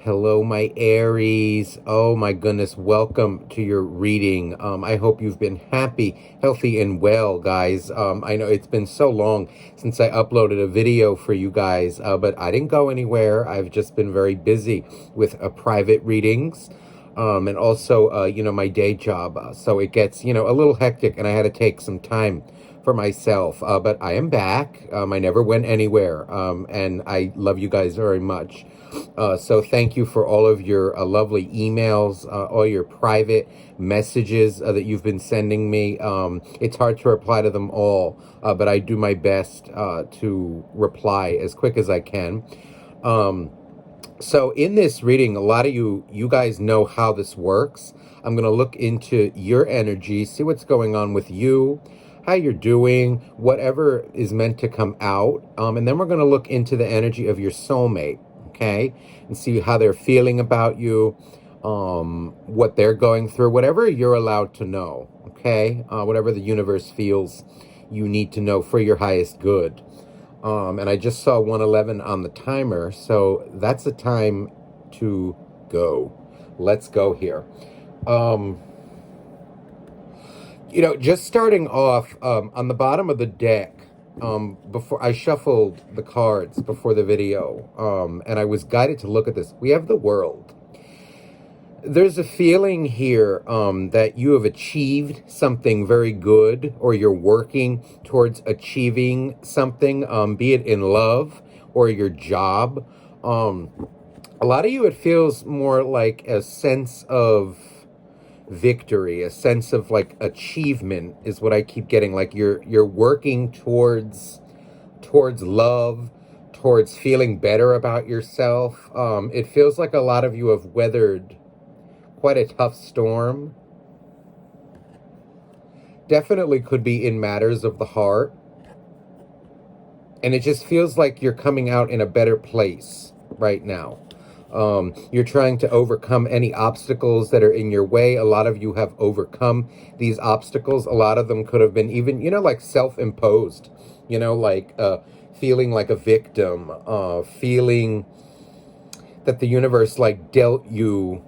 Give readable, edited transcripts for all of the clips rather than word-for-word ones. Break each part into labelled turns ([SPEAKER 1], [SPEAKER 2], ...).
[SPEAKER 1] Hello, my Aries. Oh my goodness, welcome to your reading. I hope you've been happy, healthy, and well, guys. I know it's been so long since I uploaded a video for you guys, but I didn't go anywhere. I've just been very busy with private readings. And also, my day job. So it gets, a little hectic, and I had to take some time for myself. But I am back. I never went anywhere. And I love you guys very much. So thank you for all of your lovely emails, all your private messages that you've been sending me. It's hard to reply to them all, but I do my best to reply as quick as I can. So in this reading, a lot of you guys know how this works. I'm going to look into your energy, see what's going on with you, how you're doing, whatever is meant to come out. And then we're going to look into the energy of your soulmate, okay? And see how they're feeling about you, what they're going through, whatever you're allowed to know, okay? Whatever the universe feels you need to know for your highest good. And I just saw 111 on the timer, so that's the time to go. Let's go here. Just starting off, on the bottom of the deck, before I shuffled the cards before the video, and I was guided to look at this. We have the World. There's a feeling here that you have achieved something very good, or you're working towards achieving something, be it in love or your job. A lot of you, it feels more like a sense of victory, a sense of like achievement is what I keep getting. Like you're working towards love, towards feeling better about yourself. It feels like a lot of you have weathered quite a tough storm. Definitely could be in matters of the heart. And it just feels like you're coming out in a better place right now. You're trying to overcome any obstacles that are in your way. A lot of you have overcome these obstacles. A lot of them could have been even, like self-imposed, feeling like a victim, feeling that the universe like dealt you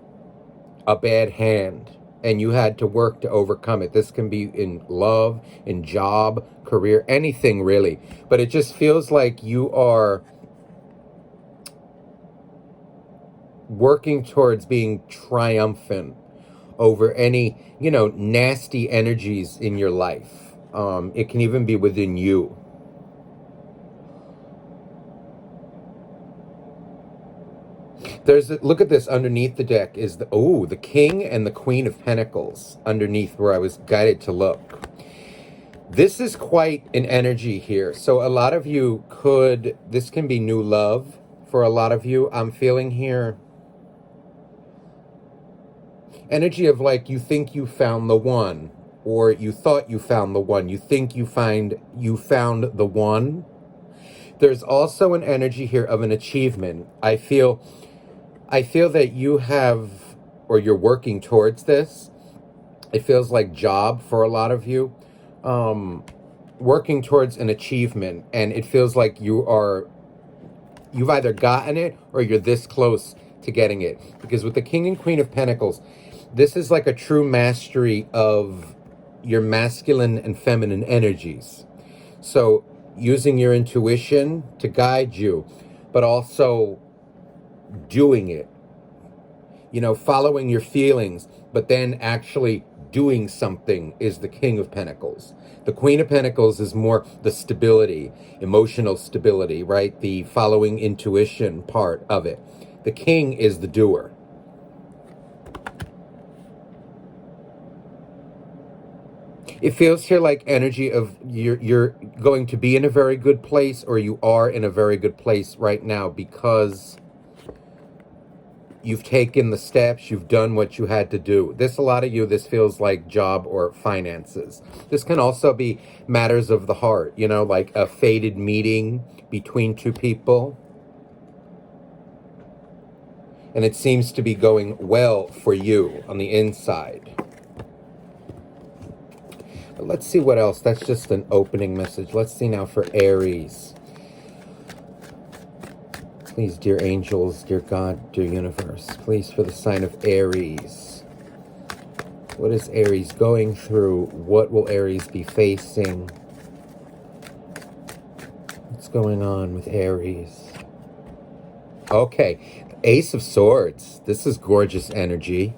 [SPEAKER 1] a bad hand and you had to work to overcome it. This can be in love, in job, career, anything really. But it just feels like you are working towards being triumphant over any, nasty energies in your life. It can even be within you. Look at this, underneath the deck is the King and the Queen of Pentacles underneath where I was guided to look. This is quite an energy here. So a lot of you this can be new love for a lot of you. I'm feeling here energy of like you think you found the one, or you thought you found the one. You think you found the one. There's also an energy here of an achievement. I feel that you have, or you're working towards this. It feels like job for a lot of you, working towards an achievement, and it feels like you've either gotten it or you're this close to getting it. Because with the King and Queen of Pentacles, this is like a true mastery of your masculine and feminine energies. So using your intuition to guide you, but also doing it, following your feelings, but then actually doing something is the King of Pentacles. The Queen of Pentacles is more the stability, emotional stability, right? The following intuition part of it. The King is the doer. It feels here like energy of you're going to be in a very good place, or you are in a very good place right now because you've taken the steps, you've done what you had to do. A lot of you, this feels like job or finances. This can also be matters of the heart, like a fated meeting between two people. And it seems to be going well for you on the inside. But let's see what else. That's just an opening message. Let's see now for Aries. Please, dear angels, dear God, dear universe, please for the sign of Aries. What is Aries going through? What will Aries be facing? What's going on with Aries? Okay, Ace of Swords. This is gorgeous energy.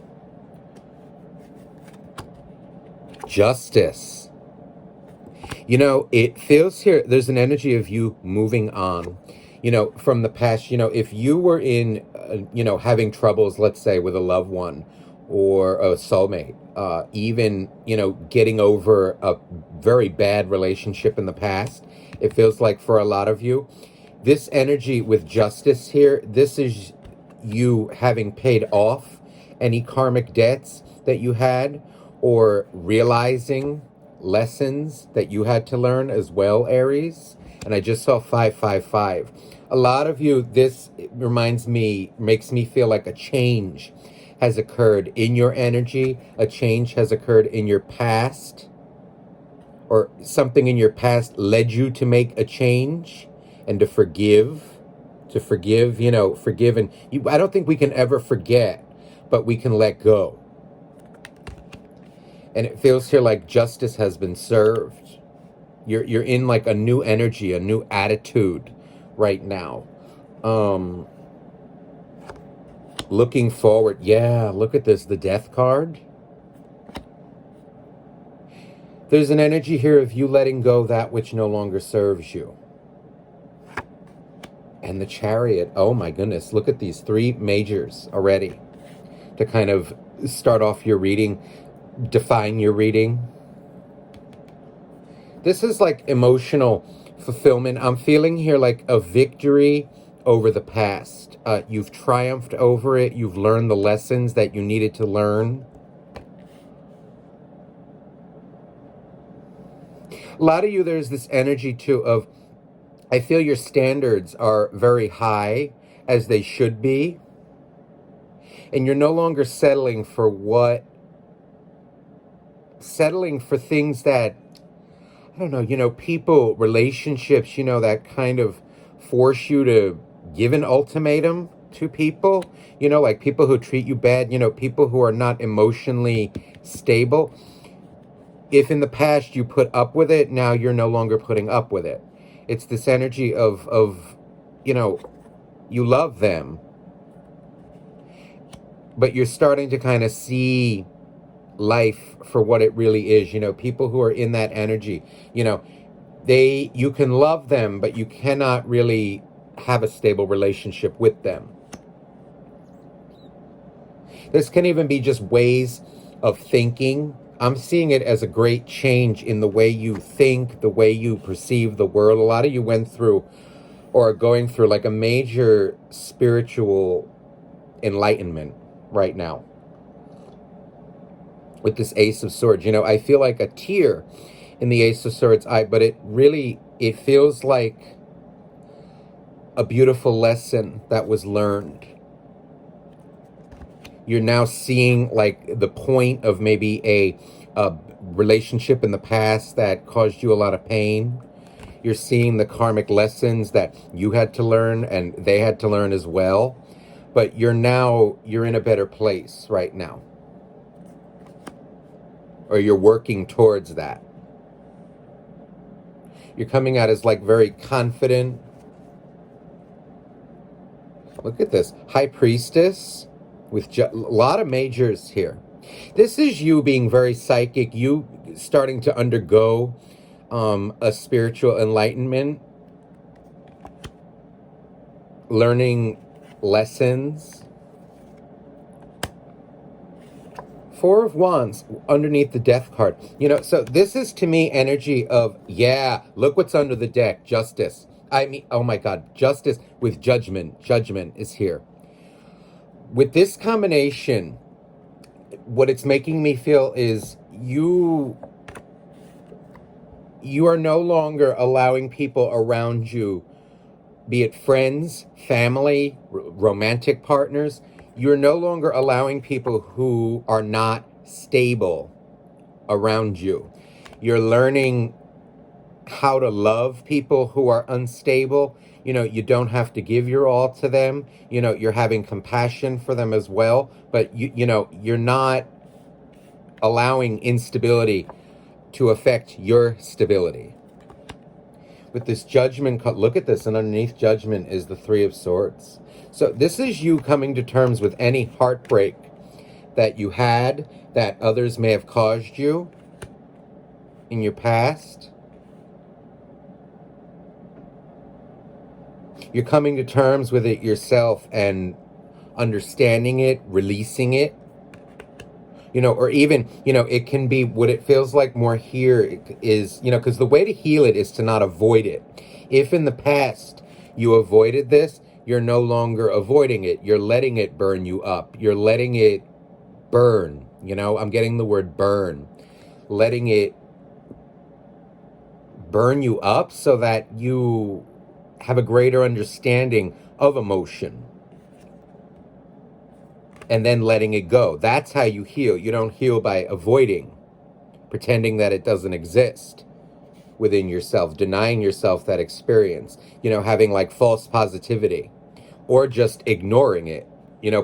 [SPEAKER 1] Justice. You know, it feels here, there's an energy of you moving on, you know, from the past. You know, if you were in, you know, having troubles, let's say, with a loved one or a soulmate, even, you know, getting over a very bad relationship in the past, it feels like for a lot of you, this energy with justice here, this is you having paid off any karmic debts that you had, or realizing lessons that you had to learn as well, Aries. And I just saw 555. A lot of you, this reminds me, makes me feel like a change has occurred in your energy. A change has occurred in your past, or something in your past led you to make a change and to forgive, you know, forgive. And you, I don't think we can ever forget, but we can let go. And it feels here like justice has been served. You're in like a new energy, a new attitude right now. Looking forward. Yeah, look at this, the Death card. There's an energy here of you letting go that which no longer serves you. And the Chariot. Oh my goodness, look at these 3 majors already to kind of start off your reading, define your reading. This is like emotional fulfillment. I'm feeling here like a victory over the past. You've triumphed over it. You've learned the lessons that you needed to learn. A lot of you, there's this energy too of, I feel your standards are very high, as they should be. And you're no longer settling for things that, I don't know, you know, people, relationships, you know, that kind of force you to give an ultimatum to people, you know, like people who treat you bad, you know, people who are not emotionally stable. If in the past you put up with it, now you're no longer putting up with it. It's this energy of, you know, you love them, but you're starting to kind of see life for what it really is. You know, people who are in that energy, you know, you can love them, but you cannot really have a stable relationship with them. This can even be just ways of thinking. I'm seeing it as a great change in the way you think, the way you perceive the world. A lot of you went through or are going through like a major spiritual enlightenment right now with this Ace of Swords. You know, I feel like a tear in the Ace of Swords eye, but it feels like a beautiful lesson that was learned. You're now seeing like the point of maybe a relationship in the past that caused you a lot of pain. You're seeing the karmic lessons that you had to learn and they had to learn as well. But you're in a better place right now. Or you're working towards that. You're coming out as like very confident. Look at this. High Priestess with a lot of majors here. This is you being very psychic, you starting to undergo a spiritual enlightenment, learning lessons. 4 of Wands underneath the Death card. You know, so this is to me energy of, yeah, look what's under the deck, Justice. I mean, oh my God, Justice with Judgment. Judgment is here. With this combination, what it's making me feel is you are no longer allowing people around you, be it friends, family, romantic partners, you're no longer allowing people who are not stable around you. You're learning how to love people who are unstable. You know, you don't have to give your all to them. You know, you're having compassion for them as well, but you're not allowing instability to affect your stability. With this judgment, look at this, and underneath judgment is the Three of Swords. So this is you coming to terms with any heartbreak that you had, that others may have caused you in your past. You're coming to terms with it yourself and understanding it, releasing it. Or even, it can be what it feels like more here is, because the way to heal it is to not avoid it. If in the past you avoided this, you're no longer avoiding it. You're letting it burn you up. You're letting it burn. I'm getting the word burn. Letting it burn you up so that you have a greater understanding of emotion. And then letting it go. That's how you heal. You don't heal by avoiding, pretending that it doesn't exist within yourself, denying yourself that experience, having like false positivity, or just ignoring it,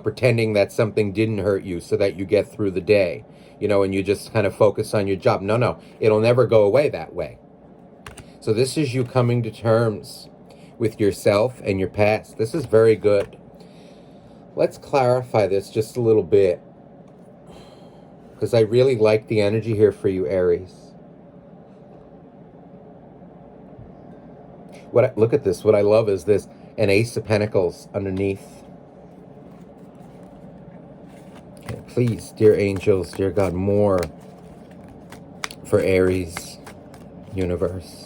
[SPEAKER 1] pretending that something didn't hurt you so that you get through the day, and you just kind of focus on your job. No, it'll never go away that way. So this is you coming to terms with yourself and your past. This is very good. Let's clarify this just a little bit, because I really like the energy here for you, Aries. Look at this. What I love is this, an Ace of Pentacles underneath. Okay, please, dear angels, dear God, more for Aries universe.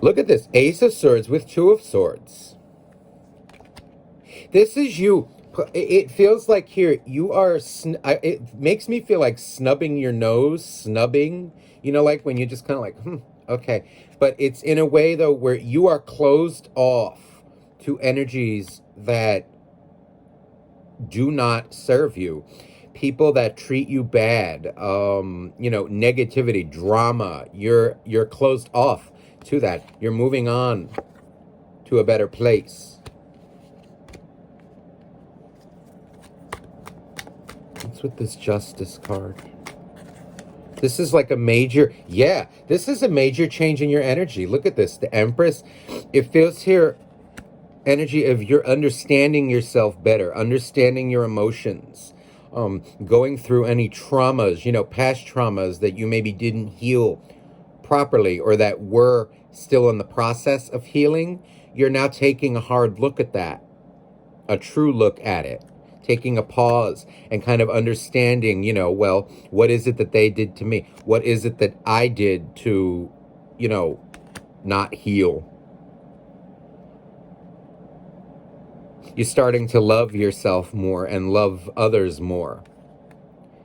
[SPEAKER 1] Look at this, Ace of Swords with Two of Swords. This is you. It feels like here, you are, it makes me feel like snubbing your nose, snubbing, like when you just kind of like, okay. But it's in a way, though, where you are closed off to energies that do not serve you. People that treat you bad, negativity, drama, you're closed off to that. You're moving on to a better place. What's with this Justice card? This is like a major, this is a major change in your energy. Look at this, the Empress. It feels here energy of you're understanding yourself better, understanding your emotions, going through any traumas, past traumas that you maybe didn't heal properly or that were still in the process of healing. You're now taking a hard look at that, a true look at it, taking a pause and kind of understanding, well, what is it that they did to me? What is it that I did to, not heal? You're starting to love yourself more and love others more.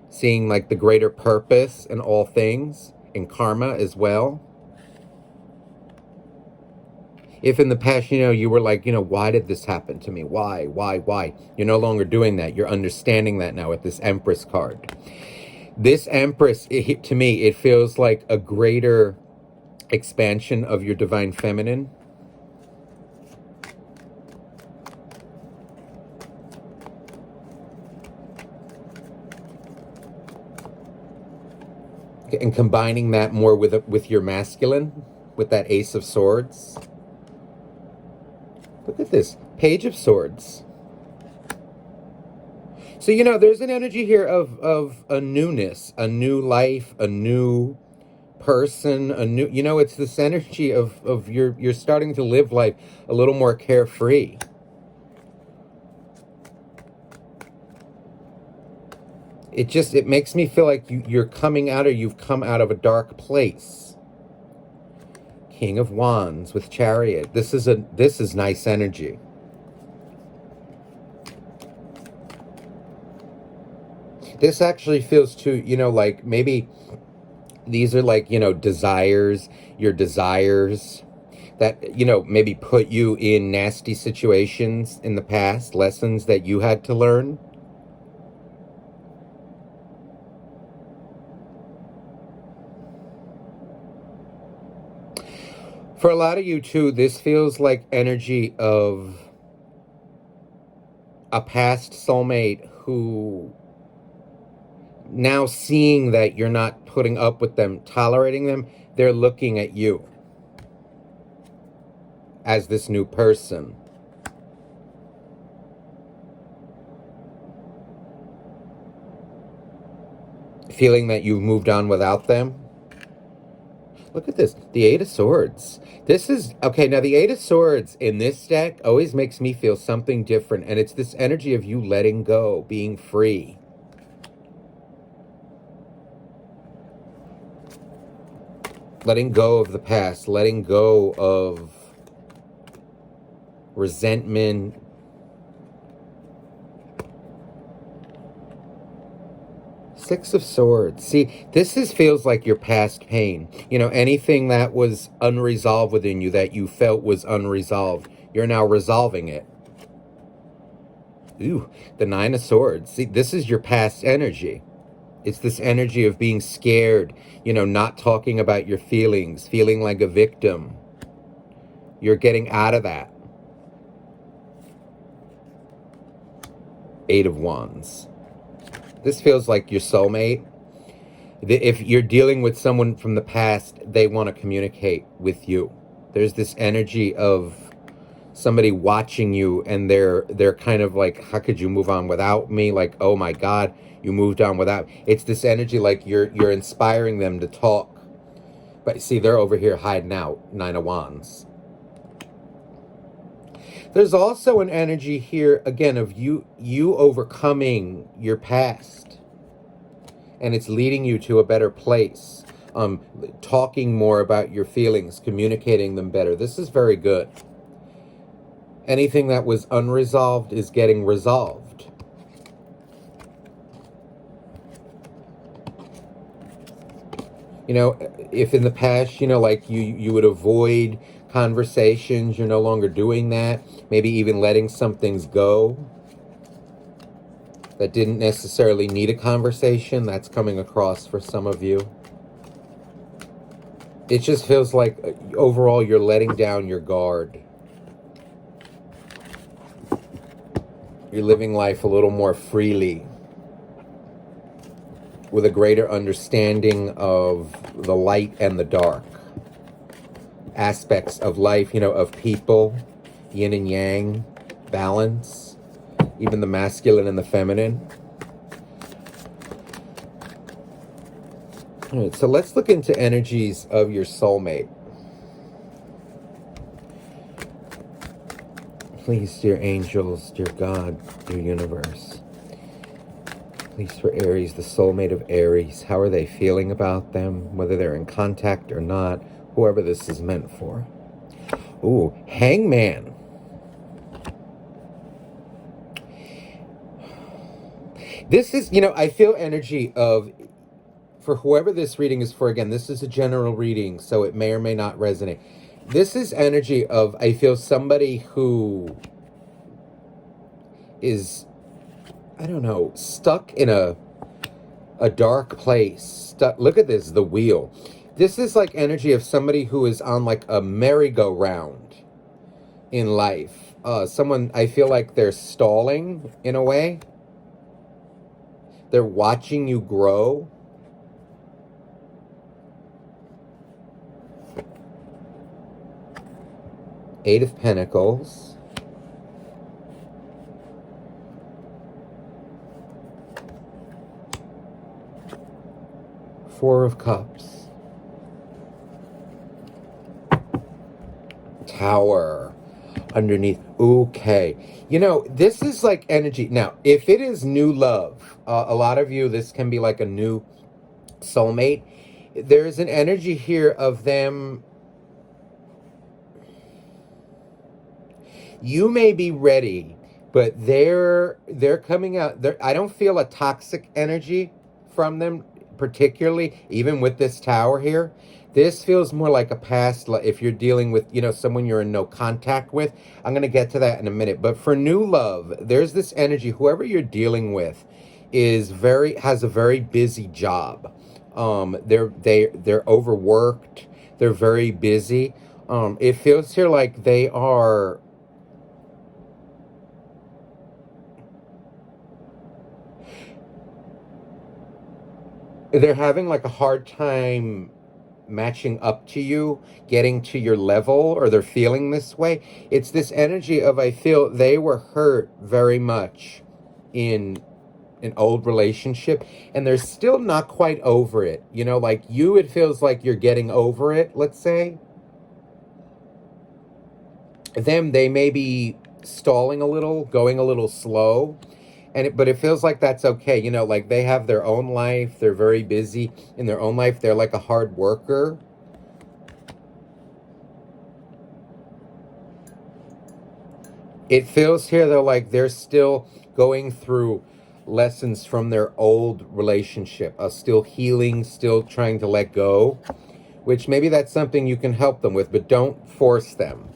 [SPEAKER 1] Seeing like the greater purpose in all things, in karma as well. If in the past, you were like, why did this happen to me? Why? You're no longer doing that. You're understanding that now with this Empress card. This Empress, to me, it feels like a greater expansion of your divine feminine. And combining that more with your masculine, with that Ace of Swords. Look at this, Page of Swords. So, there's an energy here of a newness, a new life, a new person, a new, it's this energy of you're starting to live life a little more carefree. It makes me feel like you're coming out, or you've come out of a dark place. King of Wands with Chariot. This is nice energy. This actually feels too, like maybe these are like, desires, your desires that, maybe put you in nasty situations in the past, lessons that you had to learn. For a lot of you too, this feels like energy of a past soulmate who, now seeing that you're not putting up with them, tolerating them, they're looking at you as this new person. Feeling that you've moved on without them. Look at this, the Eight of Swords. This is, okay, now the Eight of Swords in this deck always makes me feel something different, and it's this energy of you letting go, being free. Letting go of the past, letting go of resentment. Six of Swords. See, feels like your past pain. You know, anything that was unresolved within you, that you felt was unresolved, you're now resolving it. Ooh, the Nine of Swords. See, this is your past energy. It's this energy of being scared, you know, not talking about your feelings, feeling like a victim. You're getting out of that. Eight of Wands. This feels like your soulmate. If you're dealing with someone from the past, they want to communicate with you. There's this energy of somebody watching you, and they're kind of like, how could you move on without me? Like, oh my God, you moved on without. It's this energy like you're inspiring them to talk. But see, they're over here hiding out. Nine of Wands. There's also an energy here, again, of you overcoming your past. And it's leading you to a better place. Talking more about your feelings, communicating them better. This is very good. Anything that was unresolved is getting resolved. You know, if in the past, you know, like you would avoid conversations, you're no longer doing that. Maybe even letting some things go that didn't necessarily need a conversation. That's coming across for some of you. It just feels like overall you're letting down your guard. You're living life a little more freely, with a greater understanding of the light and the dark aspects of life, you know, of people, yin and yang, balance, even the masculine and the feminine. All right, so let's look into energies of your soulmate. Please, dear angels, dear God, dear universe. Please, for Aries, the soulmate of Aries, how are they feeling about them? Whether they're in contact or not, whoever this is meant for. Ooh, Hangman. This is, you know, I feel energy of, for whoever this reading is for, again, this is a general reading, so it may or may not resonate. This is energy of, I feel somebody who is, I don't know, stuck in a dark place. Look at this, the wheel. This is like energy of somebody who is on like a merry-go-round in life. Someone, I feel like they're stalling in a way. They're watching you grow. Eight of Pentacles. Four of Cups. Tower underneath. Okay. You know, this is like energy. Now, if it is new love, a lot of you, this can be like a new soulmate. There's an energy here of them. You may be ready, but they're coming out. I don't feel a toxic energy from them particularly, even with this tower here. This feels more like a past, if you're dealing with, you know, someone you're in no contact with. I'm going to get to that in a minute. But for new love, there's this energy. Whoever you're dealing with has a very busy job. They're overworked. They're very busy. It feels here like they're having like a hard time matching up to you, getting to your level, or they're feeling this way. It's this energy of, I feel they were hurt very much in an old relationship and they're still not quite over it. You know, like you, it feels like you're getting over it, let's say. Them, they may be stalling a little, going a little slow. But it feels like that's okay. You know, like they have their own life. They're very busy in their own life. They're like a hard worker. It feels here though like they're still going through lessons from their old relationship, still healing, still trying to let go, which maybe that's something you can help them with, but don't force them.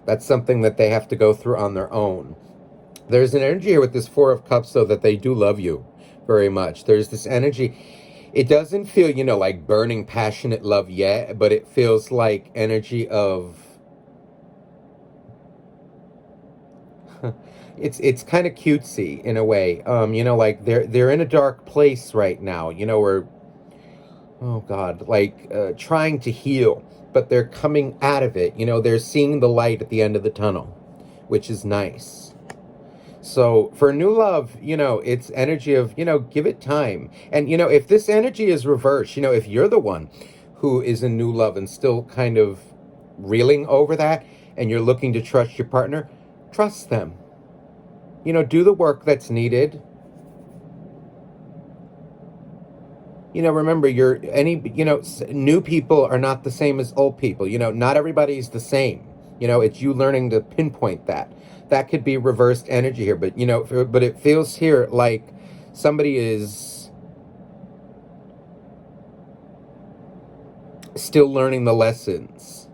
[SPEAKER 1] That's something that they have to go through on their own. There's an energy here with this Four of Cups, though, that they do love you very much. There's this energy. It doesn't feel, like burning, passionate love yet, but it feels like energy of... it's kind of cutesy in a way. Like they're in a dark place right now, where, oh God, like trying to heal, but they're coming out of it. They're seeing the light at the end of the tunnel, which is nice. So for new love, it's energy of, give it time. And, if this energy is reversed, if you're the one who is in new love and still kind of reeling over that, and you're looking to trust your partner, trust them. Do the work that's needed. Remember, new people are not the same as old people. Not everybody's the same. It's you learning to pinpoint that. That could be reversed energy here, but but it feels here like somebody is still learning the lessons.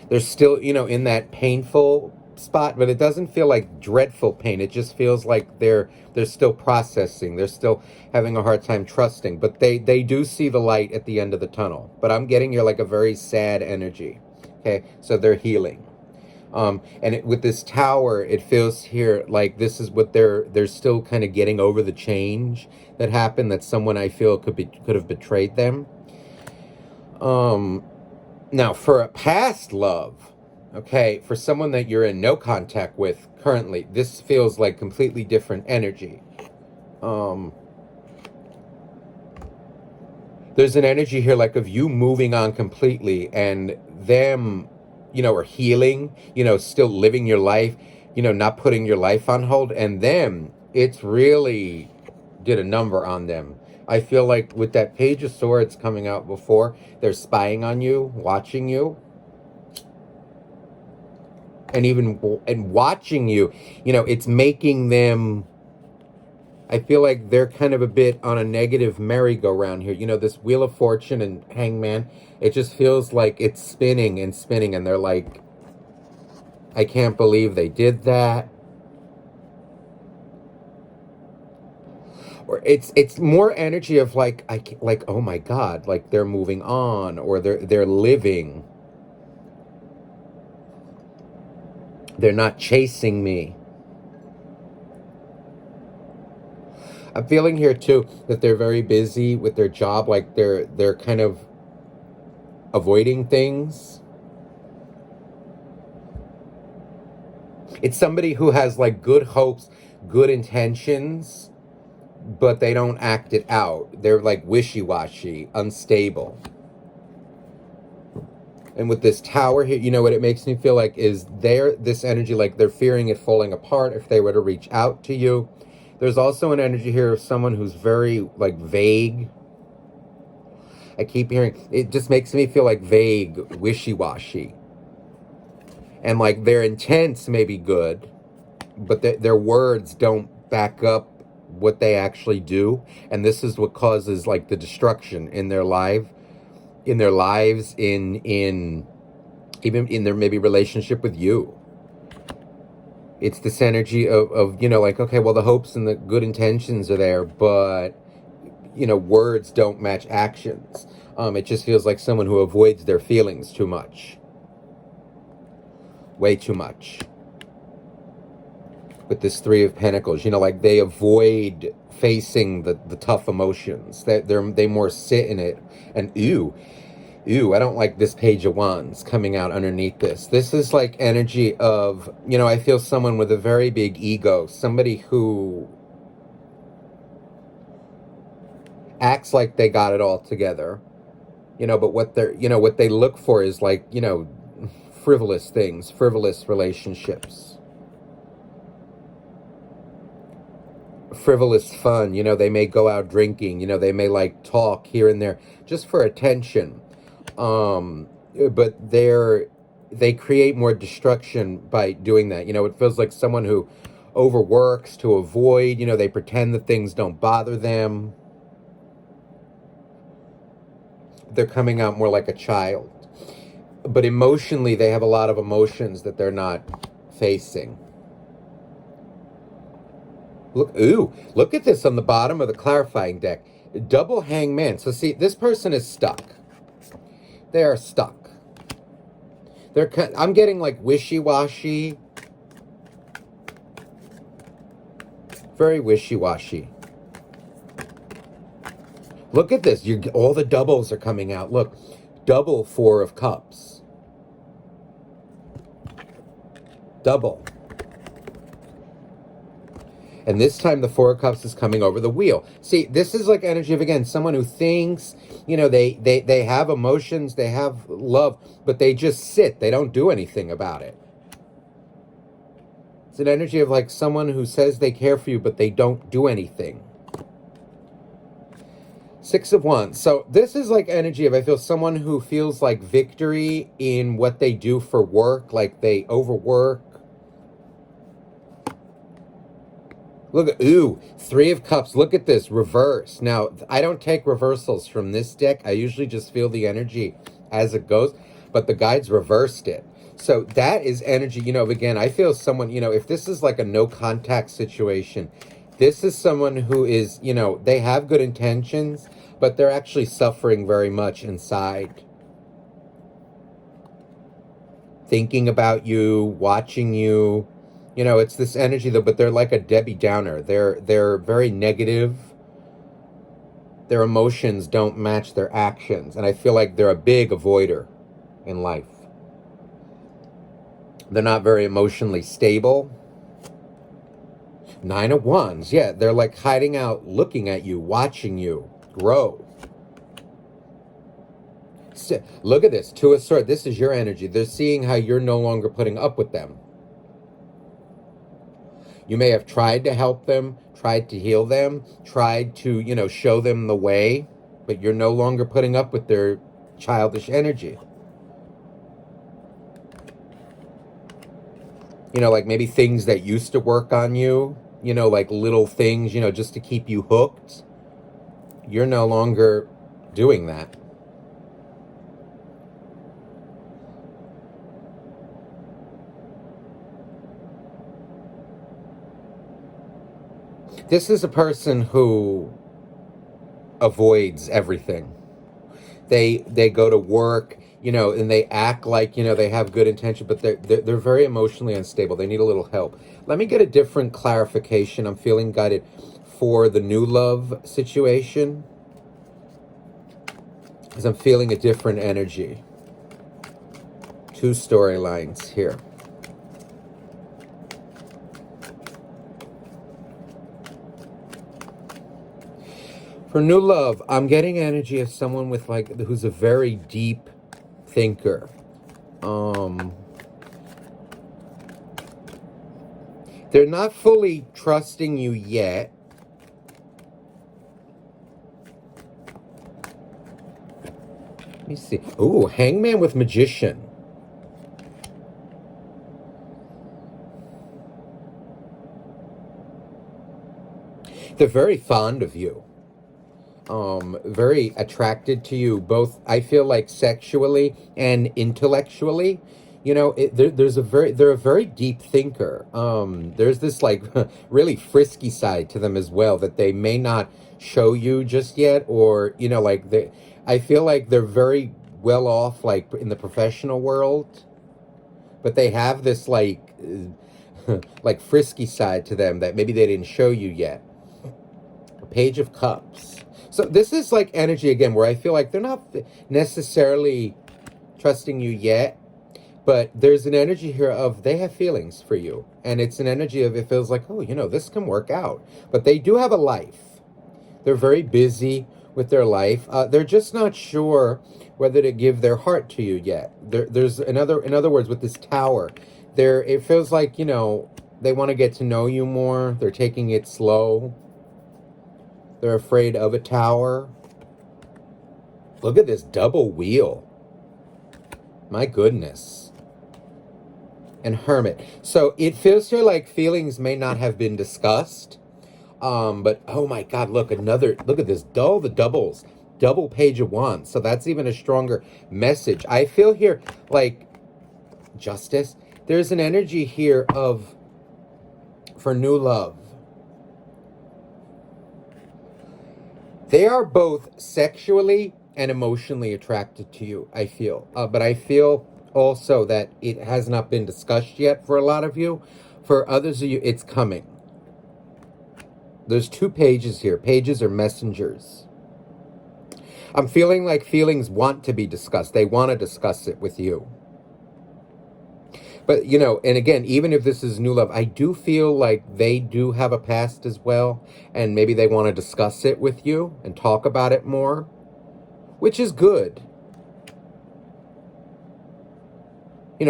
[SPEAKER 1] They're still, in that painful spot, but it doesn't feel like dreadful pain. It just feels like they're still processing. They're still having a hard time trusting, but they do see the light at the end of the tunnel. But I'm getting here like a very sad energy. Okay, so they're healing. With this tower, it feels here like this is what they're still kind of getting over the change that happened. That someone, I feel, could have betrayed them. Now for a past love, okay, for someone that you're in no contact with currently, this feels like completely different energy. There's an energy here like of you moving on completely and them, are healing, still living your life, not putting your life on hold. And them, it's really did a number on them. I feel like with that Page of Swords coming out before, they're spying on you, watching you. And watching you, it's making them... I feel like they're kind of a bit on a negative merry-go-round here. This Wheel of Fortune and Hangman, it just feels like it's spinning and spinning, and they're like, I can't believe they did that. Or it's more energy of like, oh my God, like they're moving on, or they're living. They're not chasing me. I'm feeling here too that they're very busy with their job, like they're kind of avoiding things. It's somebody who has like good hopes, good intentions, but they don't act it out. They're like wishy-washy, unstable. And with this tower here, what it makes me feel like is this energy, like they're fearing it falling apart if they were to reach out to you. There's also an energy here of someone who's very like vague. I keep hearing, it just makes me feel like vague, wishy-washy. And like their intents may be good, but their words don't back up what they actually do. And this is what causes like the destruction in their lives, in even in their maybe relationship with you. It's this energy of like, okay, well, the hopes and the good intentions are there, but words don't match actions. It just feels like someone who avoids their feelings too much. Way too much. With this Three of Pentacles, like they avoid facing the tough emotions. They more sit in it. And I don't like this Page of Wands coming out underneath this. This is like energy of, I feel someone with a very big ego, somebody who acts like they got it all together, but what they look for is like, frivolous things, frivolous relationships, frivolous fun. They may go out drinking, they may like talk here and there just for attention. But they create more destruction by doing that. It feels like someone who overworks to avoid, they pretend that things don't bother them. They're coming out more like a child. But emotionally, they have a lot of emotions that they're not facing. Look at this on the bottom of the clarifying deck. Double Hangman. So see, this person is stuck. They are stuck. I'm getting like wishy-washy. Very wishy-washy. Look at this. All the doubles are coming out. Look, double Four of Cups. Double. And this time the Four of Cups is coming over the wheel. See, this is like energy of, again, someone who thinks, they have emotions, they have love, but they just sit. They don't do anything about it. It's an energy of like someone who says they care for you, but they don't do anything. Six of Wands. So this is like energy of, I feel someone who feels like victory in what they do for work, like they overwork. Look at, Three of Cups. Look at this, reverse. Now, I don't take reversals from this deck. I usually just feel the energy as it goes, but the guides reversed it. So that is energy, again, I feel someone, if this is like a no contact situation, this is someone who is, they have good intentions, but they're actually suffering very much inside. Thinking about you, watching you. It's this energy though, but they're like a Debbie Downer. They're very negative. Their emotions don't match their actions. And I feel like they're a big avoider in life. They're not very emotionally stable. Nine of Wands. Yeah, they're like hiding out, looking at you, watching you grow. Look at this. Two of Swords. This is your energy. They're seeing how you're no longer putting up with them. You may have tried to help them, tried to heal them, tried to, show them the way, but you're no longer putting up with their childish energy. Like maybe things that used to work on you, like little things, just to keep you hooked. You're no longer doing that. This is a person who avoids everything. They go to work, and they act like, they have good intention, but they're very emotionally unstable. They need a little help. Let me get a different clarification. I'm feeling guided for the new love situation, because I'm feeling a different energy. Two storylines here. For new love, I'm getting energy of someone with like, who's a very deep thinker. They're not fully trusting you yet. Let me see. Ooh, Hangman with Magician. They're very fond of you. Very attracted to you, both, I feel like sexually and intellectually. they're a very deep thinker. There's this like really frisky side to them as well that they may not show you just yet, or like I feel like they're very well off, like in the professional world, but they have this like like frisky side to them that maybe they didn't show you yet. A Page of Cups. So this is like energy again where I feel like they're not necessarily trusting you yet, but there's an energy here of they have feelings for you. And it's an energy of it feels like, oh, this can work out. But they do have a life. They're very busy with their life. They're just not sure whether to give their heart to you yet. There's in other words, with this tower, it feels like, they want to get to know you more. They're taking it slow. They're afraid of a tower. Look at this double wheel. My goodness. And Hermit. So it feels here like feelings may not have been discussed. But oh my God, look at this, the doubles. Double Page of Wands. So that's even a stronger message. I feel here like justice. There's an energy here for new love. They are both sexually and emotionally attracted to you, I feel. But I feel also that it has not been discussed yet for a lot of you. For others of you, it's coming. There's two pages here. Pages are messengers. I'm feeling like feelings want to be discussed. They want to discuss it with you. But, and again, even if this is new love, I do feel like they do have a past as well. And maybe they want to discuss it with you and talk about it more, which is good.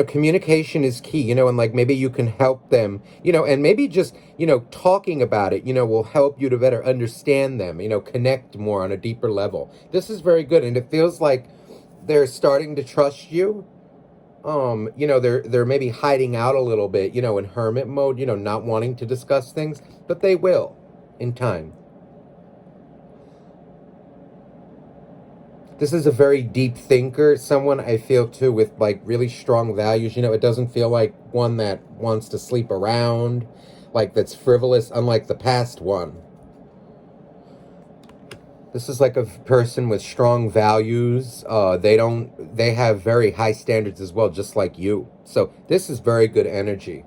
[SPEAKER 1] Communication is key, and like maybe you can help them, and maybe just, talking about it, will help you to better understand them, connect more on a deeper level. This is very good. And it feels like they're starting to trust you. They're maybe hiding out a little bit, in hermit mode, not wanting to discuss things, but they will in time. This is a very deep thinker, someone I feel too with like really strong values. It doesn't feel like one that wants to sleep around, like that's frivolous, unlike the past one. This is like a person with strong values. They have very high standards as well, just like you. So this is very good energy,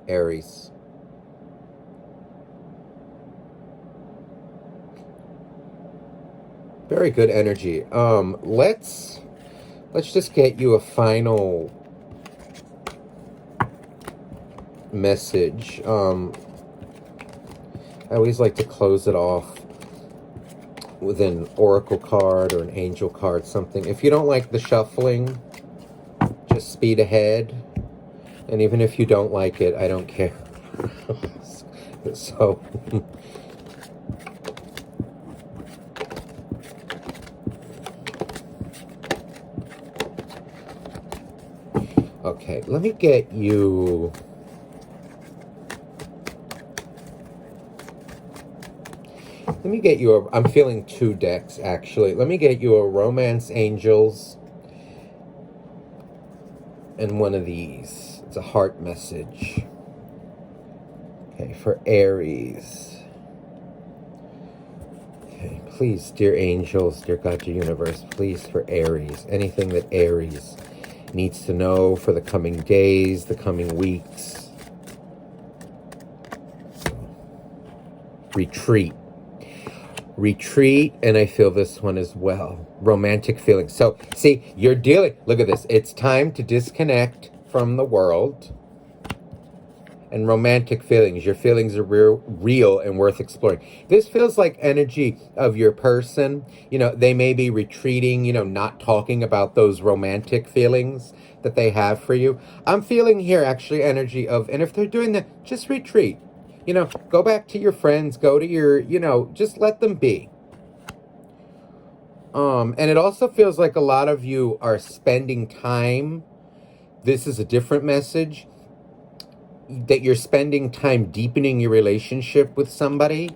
[SPEAKER 1] Aries. Very good energy. Let's just get you a final message. I always like to close it off with an oracle card or an angel card, something. If you don't like the shuffling, just speed ahead. And even if you don't like it, I don't care. So... Okay, let me get you... I'm feeling two decks, actually. Let me get you a Romance Angels and one of these. It's a heart message. Okay, for Aries. Okay, please, dear angels, dear God, dear universe, please, for Aries. Anything that Aries needs to know for the coming days, the coming weeks. Retreat, and I feel this one as well. Romantic feelings. So, see, you're dealing... Look at this. It's time to disconnect from the world. And romantic feelings. Your feelings are real and worth exploring. This feels like energy of your person. They may be retreating, not talking about those romantic feelings that they have for you. I'm feeling here actually energy of... And if they're doing that, just retreat. Go back to your friends, go to your, just let them be. And it also feels like a lot of you are spending time. This is a different message. That you're spending time deepening your relationship with somebody.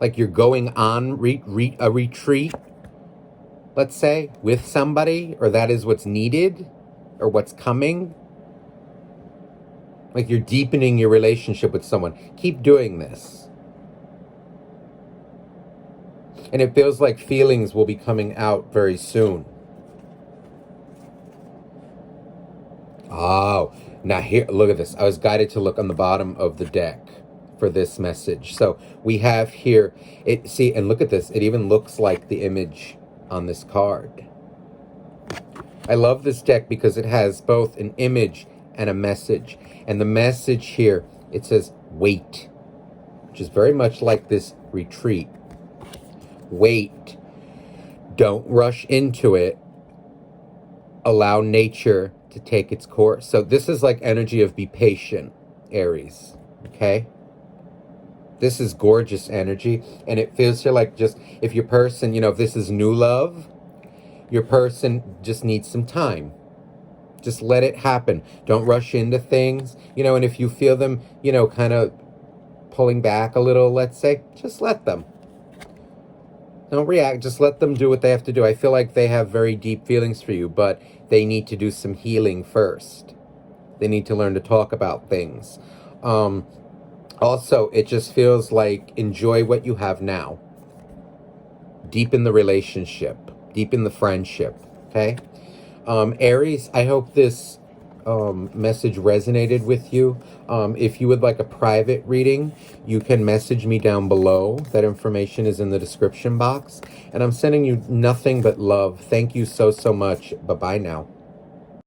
[SPEAKER 1] Like you're going on a retreat, let's say, with somebody, or that is what's needed. or what's coming. Like you're deepening your relationship with someone. Keep doing this. And it feels like feelings will be coming out very soon. Oh, now here, look at this. I was guided to look on the bottom of the deck for this message. So we have here, see, and look at this. It even looks like the image on this card. I love this deck because it has both an image and a message. And the message here, it says, wait, which is very much like this retreat. Wait. Don't rush into it. Allow nature to take its course. So this is like energy of be patient, Aries. Okay? This is gorgeous energy. And it feels here like just, if your person, if this is new love, your person just needs some time. Just let it happen. Don't rush into things. And if you feel them, kind of pulling back a little, let's say, just let them. Don't react. Just let them do what they have to do. I feel like they have very deep feelings for you, but they need to do some healing first. They need to learn to talk about things. Also, it just feels like enjoy what you have now. Deepen the relationship. Deepen the friendship. Okay? Aries, I hope this message resonated with you. If you would like a private reading, you can message me down below. That information is in the description box. And I'm sending you nothing but love. Thank you so, so much. Bye-bye now.